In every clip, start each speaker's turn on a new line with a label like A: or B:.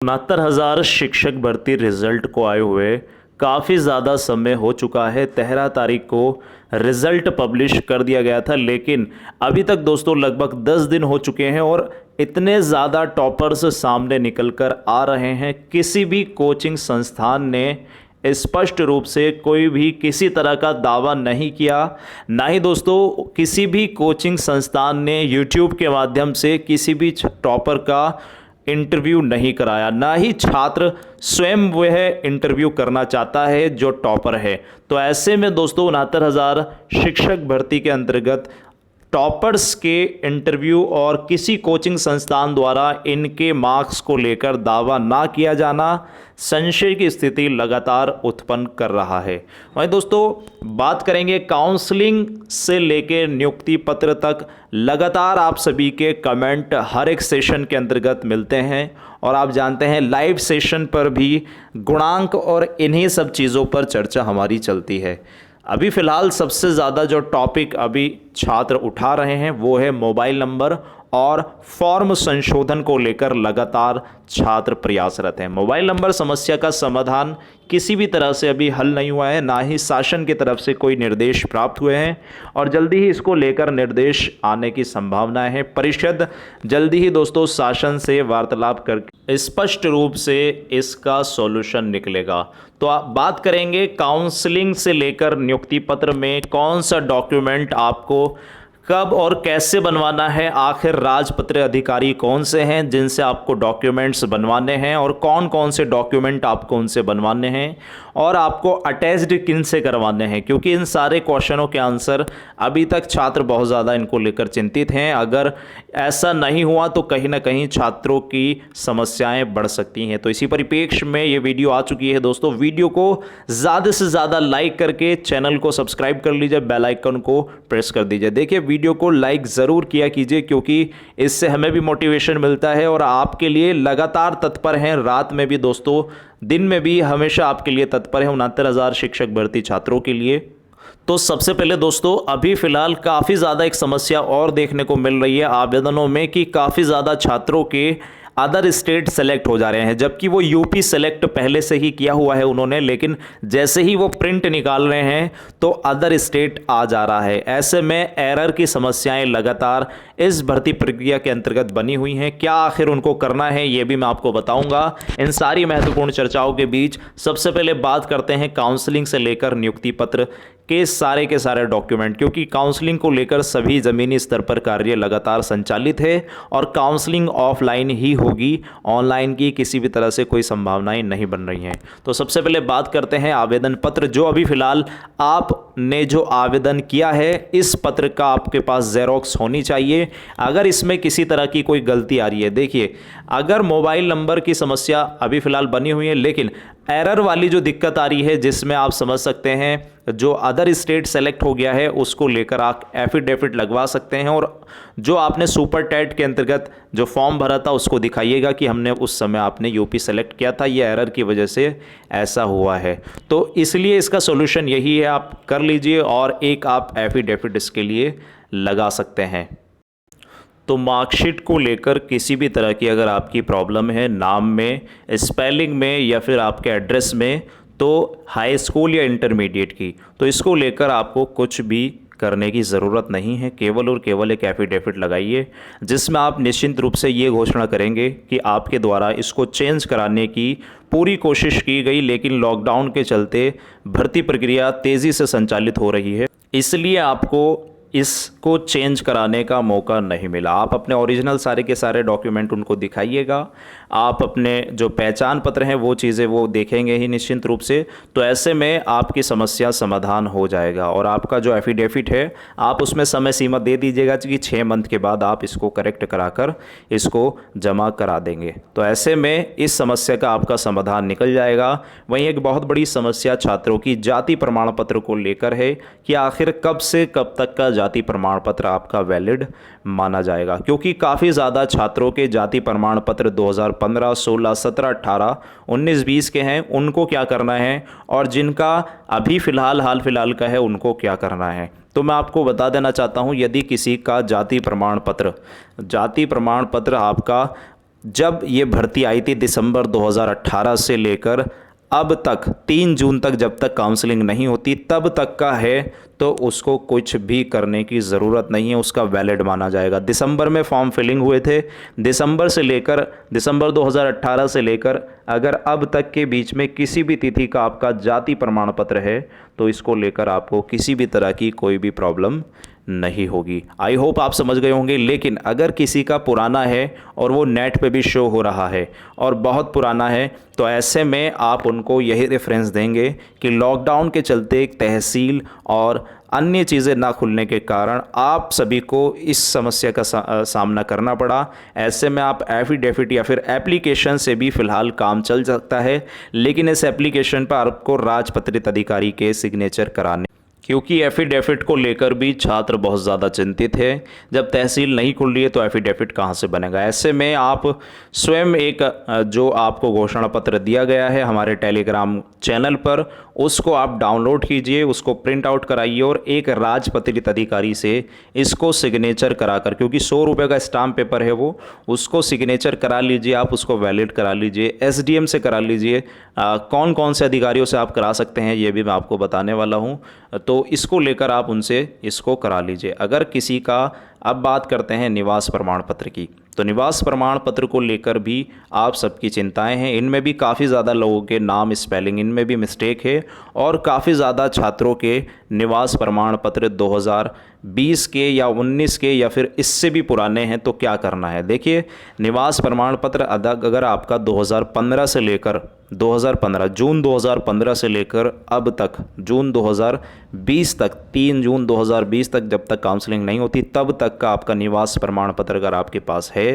A: 69,000 शिक्षक भर्ती रिजल्ट को आए हुए काफ़ी ज़्यादा समय हो चुका है। 13 तारीख को रिज़ल्ट पब्लिश कर दिया गया था, लेकिन अभी तक दोस्तों लगभग 10 दिन हो चुके हैं और इतने ज़्यादा टॉपर्स सामने निकल कर आ रहे हैं। किसी भी कोचिंग संस्थान ने स्पष्ट रूप से कोई भी किसी तरह का दावा नहीं किया, ना ही दोस्तों किसी भी कोचिंग संस्थान ने यूट्यूब के माध्यम से किसी भी टॉपर का इंटरव्यू नहीं कराया, ना ही छात्र स्वयं वह इंटरव्यू करना चाहता है जो टॉपर है। तो ऐसे में दोस्तों 69,000 शिक्षक भर्ती के अंतर्गत टॉपर्स के इंटरव्यू और किसी कोचिंग संस्थान द्वारा इनके मार्क्स को लेकर दावा ना किया जाना संशय की स्थिति लगातार उत्पन्न कर रहा है। वहीं दोस्तों बात करेंगे काउंसलिंग से लेकर नियुक्ति पत्र तक, लगातार आप सभी के कमेंट हर एक सेशन के अंतर्गत मिलते हैं और आप जानते हैं लाइव सेशन पर भी गुणांक और इन्हीं सब चीज़ों पर चर्चा हमारी चलती है। अभी फ़िलहाल सबसे ज़्यादा जो टॉपिक अभी छात्र उठा रहे हैं वो है मोबाइल नंबर और फॉर्म संशोधन को लेकर लगातार छात्र प्रयासरत हैं। मोबाइल नंबर समस्या का समाधान किसी भी तरह से अभी हल नहीं हुआ है, ना ही शासन की तरफ से कोई निर्देश प्राप्त हुए हैं और जल्दी ही इसको लेकर निर्देश आने की संभावना है। परिषद जल्दी ही दोस्तों शासन से वार्तालाप करके स्पष्ट रूप से इसका सॉल्यूशन निकलेगा। तो आप बात करेंगे काउंसलिंग से लेकर नियुक्ति पत्र में कौन सा डॉक्यूमेंट आपको कब और कैसे बनवाना है, आखिर राजपत्र अधिकारी कौन से हैं जिनसे आपको डॉक्यूमेंट्स बनवाने हैं और कौन कौन से डॉक्यूमेंट आपको उनसे बनवाने हैं और आपको अटैच्ड किन से करवाने हैं, क्योंकि इन सारे क्वेश्चनों के आंसर अभी तक छात्र बहुत ज़्यादा इनको लेकर चिंतित हैं। अगर ऐसा नहीं हुआ तो कहीं ना कहीं छात्रों की समस्याएं बढ़ सकती हैं। तो इसी परिप्रेक्ष्य में ये वीडियो आ चुकी है दोस्तों। वीडियो को ज़्यादा से ज़्यादा लाइक करके चैनल को सब्सक्राइब कर लीजिए, बेल आइकन को प्रेस कर दीजिए। देखिए वीडियो को लाइक ज़रूर किया कीजिए क्योंकि इससे हमें भी मोटिवेशन मिलता है और आपके लिए लगातार तत्पर हैं। रात में भी दोस्तों, दिन में भी हमेशा आपके लिए तत्पर है 69,000 शिक्षक भर्ती छात्रों के लिए। तो सबसे पहले दोस्तों अभी फ़िलहाल काफ़ी ज़्यादा एक समस्या और देखने को मिल रही है आवेदनों में कि काफ़ी ज़्यादा छात्रों के अदर स्टेट सेलेक्ट हो जा रहे हैं, जबकि वो यूपी सेलेक्ट पहले से ही किया हुआ है उन्होंने, लेकिन जैसे ही वो प्रिंट निकाल रहे हैं तो अदर स्टेट आ जा रहा है। ऐसे में एरर की समस्याएं लगातार इस भर्ती प्रक्रिया के अंतर्गत बनी हुई हैं। क्या आखिर उनको करना है ये भी मैं आपको बताऊंगा। इन सारी महत्वपूर्ण चर्चाओं के बीच सबसे पहले बात करते हैं काउंसलिंग से लेकर नियुक्ति पत्र के सारे डॉक्यूमेंट, क्योंकि काउंसलिंग को लेकर सभी ज़मीनी स्तर पर कार्य लगातार संचालित है और काउंसलिंग ऑफलाइन ही होगी, ऑनलाइन की किसी भी तरह से कोई संभावनाएं नहीं बन रही हैं। तो सबसे पहले बात करते हैं आवेदन पत्र। जो अभी फ़िलहाल आपने जो आवेदन किया है इस पत्र का आपके पास जेरोक्स होनी चाहिए। अगर इसमें किसी तरह की कोई गलती आ रही है, देखिए अगर मोबाइल नंबर की समस्या अभी फ़िलहाल बनी हुई है, लेकिन एरर वाली जो दिक्कत आ रही है जिसमें आप समझ सकते हैं जो अदर स्टेट सेलेक्ट हो गया है उसको लेकर आप एफिडेविट लगवा सकते हैं और जो आपने सुपर टेट के अंतर्गत जो फॉर्म भरा था उसको दिखाइएगा कि हमने उस समय आपने यूपी सेलेक्ट किया था, ये एरर की वजह से ऐसा हुआ है। तो इसलिए इसका सॉल्यूशन यही है, आप कर लीजिए और एक आप एफिडेविट इसके लिए लगा सकते हैं। तो मार्कशीट को लेकर किसी भी तरह की अगर आपकी प्रॉब्लम है नाम में, स्पेलिंग में या फिर आपके एड्रेस में, तो हाई स्कूल या इंटरमीडिएट की, तो इसको लेकर आपको कुछ भी करने की ज़रूरत नहीं है। केवल और केवल एक एफिडेविट लगाइए जिसमें आप निश्चिंत रूप से ये घोषणा करेंगे कि आपके द्वारा इसको चेंज कराने की पूरी कोशिश की गई, लेकिन लॉकडाउन के चलते भर्ती प्रक्रिया तेज़ी से संचालित हो रही है, इसलिए आपको इसको चेंज कराने का मौका नहीं मिला। आप अपने ओरिजिनल सारे के सारे डॉक्यूमेंट उनको दिखाइएगा, आप अपने जो पहचान पत्र हैं वो चीज़ें वो देखेंगे ही निश्चिंत रूप से। तो ऐसे में आपकी समस्या समाधान हो जाएगा और आपका जो एफिडेविट है आप उसमें समय सीमा दे दीजिएगा कि 6 मंथ के बाद आप इसको करेक्ट कराकर इसको जमा करा देंगे। तो ऐसे में इस समस्या का आपका समाधान निकल जाएगा। वहीं एक बहुत बड़ी समस्या छात्रों की जाति प्रमाण पत्र को लेकर है कि आखिर कब से कब तक का जाति प्रमाण पत्र आपका वैलिड माना जाएगा, क्योंकि काफ़ी ज़्यादा छात्रों के जाति प्रमाण पत्र 2015, 16, 17, 18, 19, 20 के हैं, उनको क्या करना है और जिनका अभी फ़िलहाल हाल फिलहाल का है उनको क्या करना है। तो मैं आपको बता देना चाहता हूं, यदि किसी का जाति प्रमाण पत्र आपका जब ये भर्ती आई थी दिसंबर 2018 से लेकर अब तक 3 जून तक जब तक काउंसलिंग नहीं होती तब तक का है, तो उसको कुछ भी करने की ज़रूरत नहीं है, उसका वैलिड माना जाएगा। दिसंबर में फॉर्म फिलिंग हुए थे, दिसंबर 2018 से लेकर अगर अब तक के बीच में किसी भी तिथि का आपका जाति प्रमाण पत्र है तो इसको लेकर आपको किसी भी तरह की कोई भी प्रॉब्लम नहीं होगी। आई होप आप समझ गए होंगे। लेकिन अगर किसी का पुराना है और वो नेट पे भी शो हो रहा है और बहुत पुराना है, तो ऐसे में आप उनको यही रेफरेंस देंगे कि लॉकडाउन के चलते तहसील और अन्य चीज़ें ना खुलने के कारण आप सभी को इस समस्या का सामना करना पड़ा। ऐसे में आप एफिडेविट या फिर एप्लीकेशन से भी फ़िलहाल काम चल सकता है, लेकिन इस एप्लीकेशन पर आपको राजपत्रित अधिकारी के सिग्नेचर कराने, क्योंकि एफिडेविट को लेकर भी छात्र बहुत ज़्यादा चिंतित है। जब तहसील नहीं खुल रही है तो एफिडेविट कहाँ से बनेगा। ऐसे में आप स्वयं एक जो आपको घोषणा पत्र दिया गया है हमारे टेलीग्राम चैनल पर, उसको आप डाउनलोड कीजिए, उसको प्रिंट आउट कराइए और एक राजपत्रित अधिकारी से इसको सिग्नेचर कराकर, क्योंकि 100 रुपये का स्टाम्प पेपर है वो, उसको सिग्नेचर करा लीजिए, आप उसको वैलिड करा लीजिए, एसडीएम से करा लीजिए। कौन कौन से अधिकारियों से आप करा सकते हैं ये भी मैं आपको बताने वाला हूँ, तो इसको लेकर आप उनसे इसको करा लीजिए। अगर किसी का, अब बात करते हैं निवास प्रमाण पत्र की, तो निवास प्रमाण पत्र को लेकर भी आप सबकी चिंताएं हैं। इनमें भी काफ़ी ज़्यादा लोगों के नाम स्पेलिंग इनमें भी मिस्टेक है और काफ़ी ज़्यादा छात्रों के निवास प्रमाण पत्र 2020 के या 19 के या फिर इससे भी पुराने हैं। तो क्या करना है, देखिए निवास प्रमाण पत्र अगर आपका 2015 से लेकर जून 2015 से लेकर अब तक जून 2020 तक 3 जून 2020 तक जब तक काउंसलिंग नहीं होती तब तक का आपका निवास प्रमाण पत्र अगर आपके पास है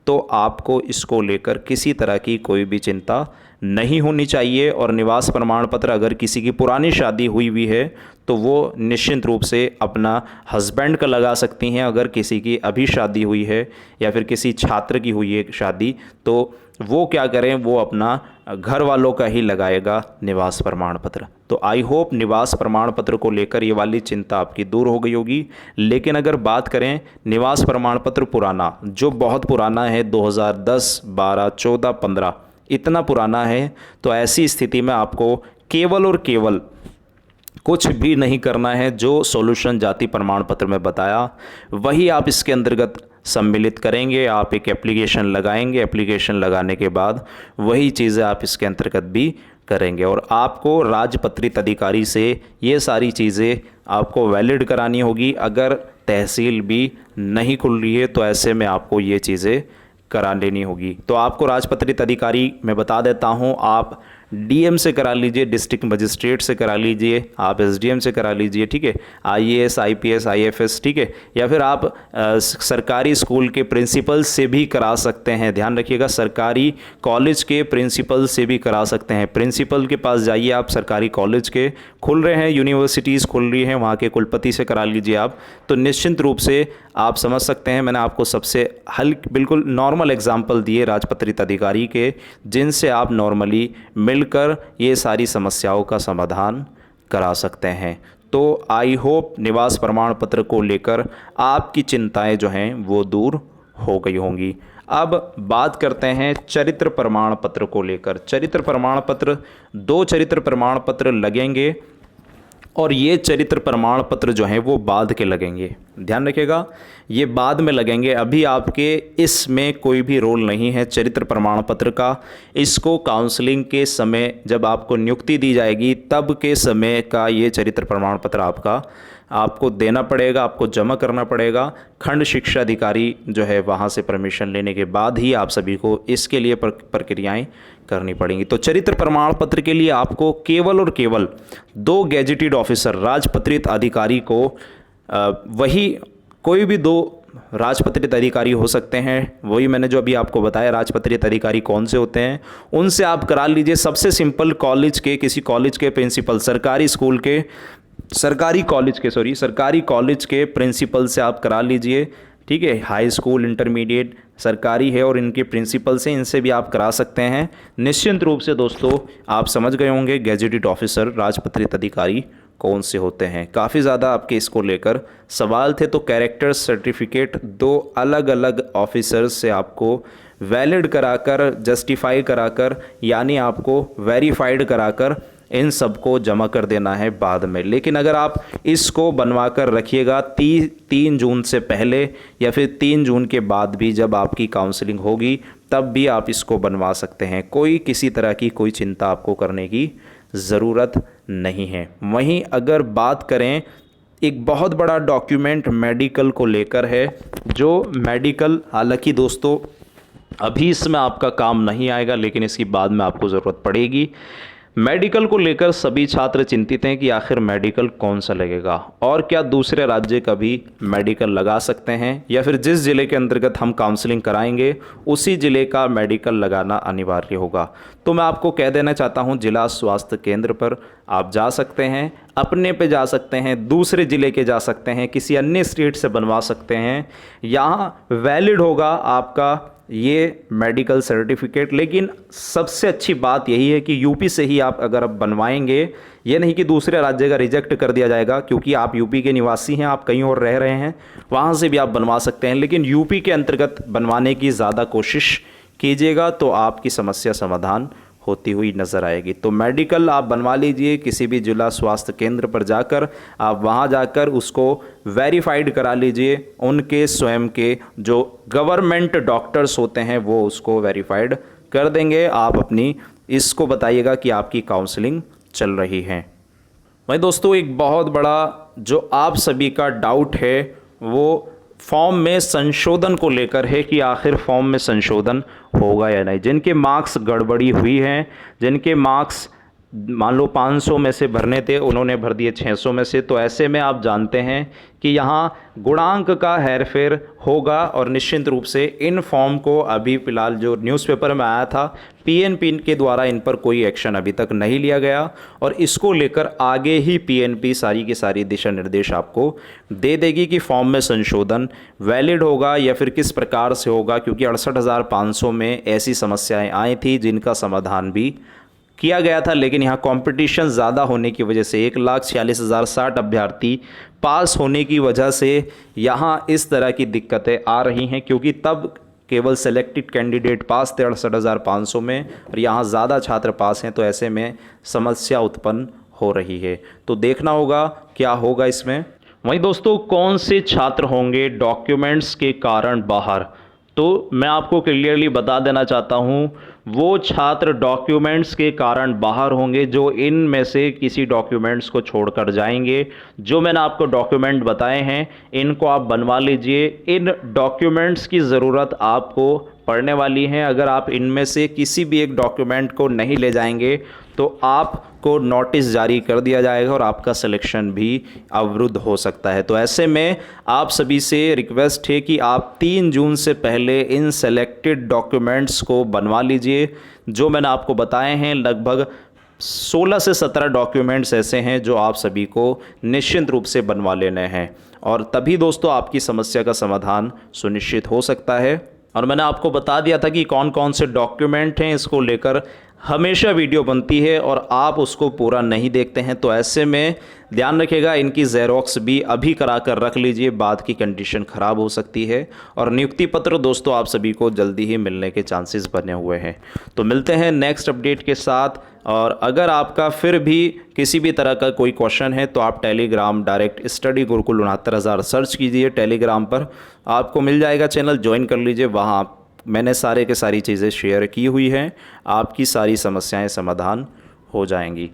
A: तो आपको इसको लेकर किसी तरह की कोई भी चिंता नहीं होनी चाहिए। और निवास प्रमाण पत्र अगर किसी की पुरानी शादी हुई हुई है तो वो निश्चिंत रूप से अपना हस्बैंड का लगा सकती हैं। अगर किसी की अभी शादी हुई है या फिर किसी छात्र की हुई है शादी, तो वो क्या करें, वो अपना घर वालों का ही लगाएगा निवास प्रमाण पत्र। तो आई होप निवास प्रमाण पत्र को लेकर ये वाली चिंता आपकी दूर हो गई होगी। लेकिन अगर बात करें निवास प्रमाण पत्र पुराना, जो बहुत पुराना है 2010, 12, 14, 15 इतना पुराना है, तो ऐसी स्थिति में आपको केवल और केवल कुछ भी नहीं करना है। जो सॉल्यूशन जाति प्रमाण पत्र में बताया वही आप इसके अंतर्गत सम्मिलित करेंगे। आप एक एप्लीकेशन लगाएंगे, एप्लीकेशन लगाने के बाद वही चीज़ें आप इसके अंतर्गत भी करेंगे और आपको राजपत्रित अधिकारी से ये सारी चीज़ें आपको वैलिड करानी होगी। अगर तहसील भी नहीं खुल रही है तो ऐसे में आपको ये चीज़ें करा लेनी होगी। तो आपको राजपत्रित अधिकारी मैं बता देता हूँ, आप डीएम से करा लीजिए, डिस्ट्रिक्ट मजिस्ट्रेट से करा लीजिए, आप एसडीएम से करा लीजिए, ठीक है, आईएएस, आईपीएस, आईएफएस, ठीक है, या फिर आप सरकारी स्कूल के प्रिंसिपल से भी करा सकते हैं। ध्यान रखिएगा, सरकारी कॉलेज के प्रिंसिपल से भी करा सकते हैं। प्रिंसिपल के पास जाइए आप, सरकारी कॉलेज के खुल रहे हैं, यूनिवर्सिटीज़ खुल रही हैं, वहाँ के कुलपति से करा लीजिए आप। तो निश्चिंत रूप से आप समझ सकते हैं, मैंने आपको सबसे बिल्कुल नॉर्मल एग्जाम्पल दिए राजपत्रित अधिकारी के, जिनसे आप नॉर्मली मिलकर ये सारी समस्याओं का समाधान करा सकते हैं। तो आई होप निवास प्रमाण पत्र को लेकर आपकी चिंताएं जो हैं वो दूर हो गई होंगी। अब बात करते हैं चरित्र प्रमाण पत्र को लेकर। चरित्र प्रमाण पत्र, 2 चरित्र प्रमाण पत्र लगेंगे और ये चरित्र प्रमाण पत्र जो हैं वो बाद के लगेंगे। ध्यान रखिएगा, ये बाद में लगेंगे, अभी आपके इसमें कोई भी रोल नहीं है चरित्र प्रमाण पत्र का। इसको काउंसलिंग के समय जब आपको नियुक्ति दी जाएगी तब के समय का ये चरित्र प्रमाण पत्र आपको देना पड़ेगा, आपको जमा करना पड़ेगा। खंड शिक्षा अधिकारी जो है वहाँ से परमिशन लेने के बाद ही आप सभी को इसके लिए प्रक्रियाएं करनी पड़ेंगी। तो चरित्र प्रमाण पत्र के लिए आपको केवल और केवल 2 गैजेटेड ऑफिसर राजपत्रित अधिकारी को, वही कोई भी 2 राजपत्रित अधिकारी हो सकते हैं, वही मैंने जो अभी आपको बताया राजपत्रित अधिकारी कौन से होते हैं, उनसे आप करा लीजिए। सबसे सिंपल कॉलेज के, किसी कॉलेज के प्रिंसिपल, सरकारी कॉलेज के प्रिंसिपल से आप करा लीजिए, ठीक है। हाई स्कूल, इंटरमीडिएट सरकारी है और इनके प्रिंसिपल से, इनसे भी आप करा सकते हैं। निश्चिंत रूप से दोस्तों आप समझ गए होंगे गैजेटेड ऑफिसर राजपत्रित अधिकारी कौन से होते हैं। काफ़ी ज़्यादा आपके इसको लेकर सवाल थे, तो कैरेक्टर सर्टिफिकेट 2 अलग अलग ऑफिसर्स से आपको वैलिड कराकर, जस्टिफाई कराकर, यानी आपको वेरीफाइड कराकर इन सबको जमा कर देना है बाद में। लेकिन अगर आप इसको बनवा कर रखिएगा 3 जून से पहले या फिर 3 जून के बाद भी जब आपकी काउंसलिंग होगी तब भी आप इसको बनवा सकते हैं। कोई किसी तरह की कोई चिंता आपको करने की ज़रूरत नहीं है। वहीं अगर बात करें, एक बहुत बड़ा डॉक्यूमेंट मेडिकल को लेकर है, जो मेडिकल हालांकि दोस्तों अभी इसमें आपका काम नहीं आएगा लेकिन इसकी बाद में आपको ज़रूरत पड़ेगी। मेडिकल को लेकर सभी छात्र चिंतित हैं कि आखिर मेडिकल कौन सा लगेगा और क्या दूसरे राज्य का भी मेडिकल लगा सकते हैं या फिर जिस ज़िले के अंतर्गत हम काउंसलिंग कराएंगे उसी ज़िले का मेडिकल लगाना अनिवार्य होगा। तो मैं आपको कह देना चाहता हूं, जिला स्वास्थ्य केंद्र पर आप जा सकते हैं, अपने पे जा सकते हैं, दूसरे ज़िले के जा सकते हैं, किसी अन्य स्टेट से बनवा सकते हैं। यहाँ वैलिड होगा आपका ये मेडिकल सर्टिफिकेट। लेकिन सबसे अच्छी बात यही है कि यूपी से ही आप अगर आप बनवाएंगे, ये नहीं कि दूसरे राज्य का रिजेक्ट कर दिया जाएगा, क्योंकि आप यूपी के निवासी हैं, आप कहीं और रह रहे हैं, वहाँ से भी आप बनवा सकते हैं। लेकिन यूपी के अंतर्गत बनवाने की ज़्यादा कोशिश कीजिएगा तो आपकी समस्या समाधान होती हुई नज़र आएगी। तो मेडिकल आप बनवा लीजिए किसी भी जिला स्वास्थ्य केंद्र पर जाकर, आप वहां जाकर उसको वेरीफाइड करा लीजिए। उनके स्वयं के जो गवर्नमेंट डॉक्टर्स होते हैं वो उसको वेरीफाइड कर देंगे। आप अपनी इसको बताइएगा कि आपकी काउंसलिंग चल रही है। वहीं दोस्तों एक बहुत बड़ा जो आप सभी का डाउट है वो फॉर्म में संशोधन को लेकर है कि आखिर फॉर्म में संशोधन होगा या नहीं। जिनके मार्क्स गड़बड़ी हुई हैं, जिनके मार्क्स मान लो 500 में से भरने थे उन्होंने भर दिए 600 में से, तो ऐसे में आप जानते हैं कि यहाँ गुणांक का हेरफेर होगा। और निश्चित रूप से इन फॉर्म को अभी फ़िलहाल जो न्यूज़पेपर में आया था, पीएनपी के द्वारा इन पर कोई एक्शन अभी तक नहीं लिया गया और इसको लेकर आगे ही पीएनपी सारी की सारी दिशा निर्देश आपको दे देगी कि फॉर्म में संशोधन वैलिड होगा या फिर किस प्रकार से होगा। क्योंकि 68,500 में ऐसी समस्याएं आई थी जिनका समाधान भी किया गया था, लेकिन यहाँ कंपटीशन ज़्यादा होने की वजह से 1,46,060 अभ्यर्थी पास होने की वजह से यहाँ इस तरह की दिक्कतें आ रही हैं। क्योंकि तब केवल सेलेक्टेड कैंडिडेट पास थे 68,500 में और यहाँ ज़्यादा छात्र पास हैं, तो ऐसे में समस्या उत्पन्न हो रही है। तो देखना होगा क्या होगा इसमें। वहीं दोस्तों कौन से छात्र होंगे डॉक्यूमेंट्स के कारण बाहर, तो मैं आपको क्लियरली बता देना चाहता हूं, वो छात्र डॉक्यूमेंट्स के कारण बाहर होंगे जो इन में से किसी डॉक्यूमेंट्स को छोड़कर जाएंगे। जो मैंने आपको डॉक्यूमेंट बताए हैं इनको आप बनवा लीजिए। इन डॉक्यूमेंट्स की ज़रूरत आपको पड़ने वाली है। अगर आप इनमें से किसी भी एक डॉक्यूमेंट को नहीं ले जाएंगे तो आपको नोटिस जारी कर दिया जाएगा और आपका सिलेक्शन भी अवरुद्ध हो सकता है। तो ऐसे में आप सभी से रिक्वेस्ट है कि आप 3 जून से पहले इन सेलेक्टेड डॉक्यूमेंट्स को बनवा लीजिए। जो मैंने आपको बताए हैं लगभग 16 से 17 डॉक्यूमेंट्स ऐसे हैं जो आप सभी को निश्चित रूप से बनवा लेने हैं और तभी दोस्तों आपकी समस्या का समाधान सुनिश्चित हो सकता है। और मैंने आपको बता दिया था कि कौन कौन से डॉक्यूमेंट हैं, इसको लेकर हमेशा वीडियो बनती है और आप उसको पूरा नहीं देखते हैं। तो ऐसे में ध्यान रखिएगा, इनकी ज़ेरॉक्स भी अभी करा कर रख लीजिए, बाद की कंडीशन ख़राब हो सकती है। और नियुक्ति पत्र दोस्तों आप सभी को जल्दी ही मिलने के चांसेस बने हुए हैं। तो मिलते हैं नेक्स्ट अपडेट के साथ। और अगर आपका फिर भी किसी भी तरह का कोई क्वेश्चन है तो आप Telegram direct study Gurukul 69,000 search कीजिए, टेलीग्राम पर आपको मिल जाएगा, चैनल ज्वाइन कर लीजिए। वहाँ मैंने सारी चीज़ें शेयर की हुई हैं, आपकी सारी समस्याएं समाधान हो जाएंगी।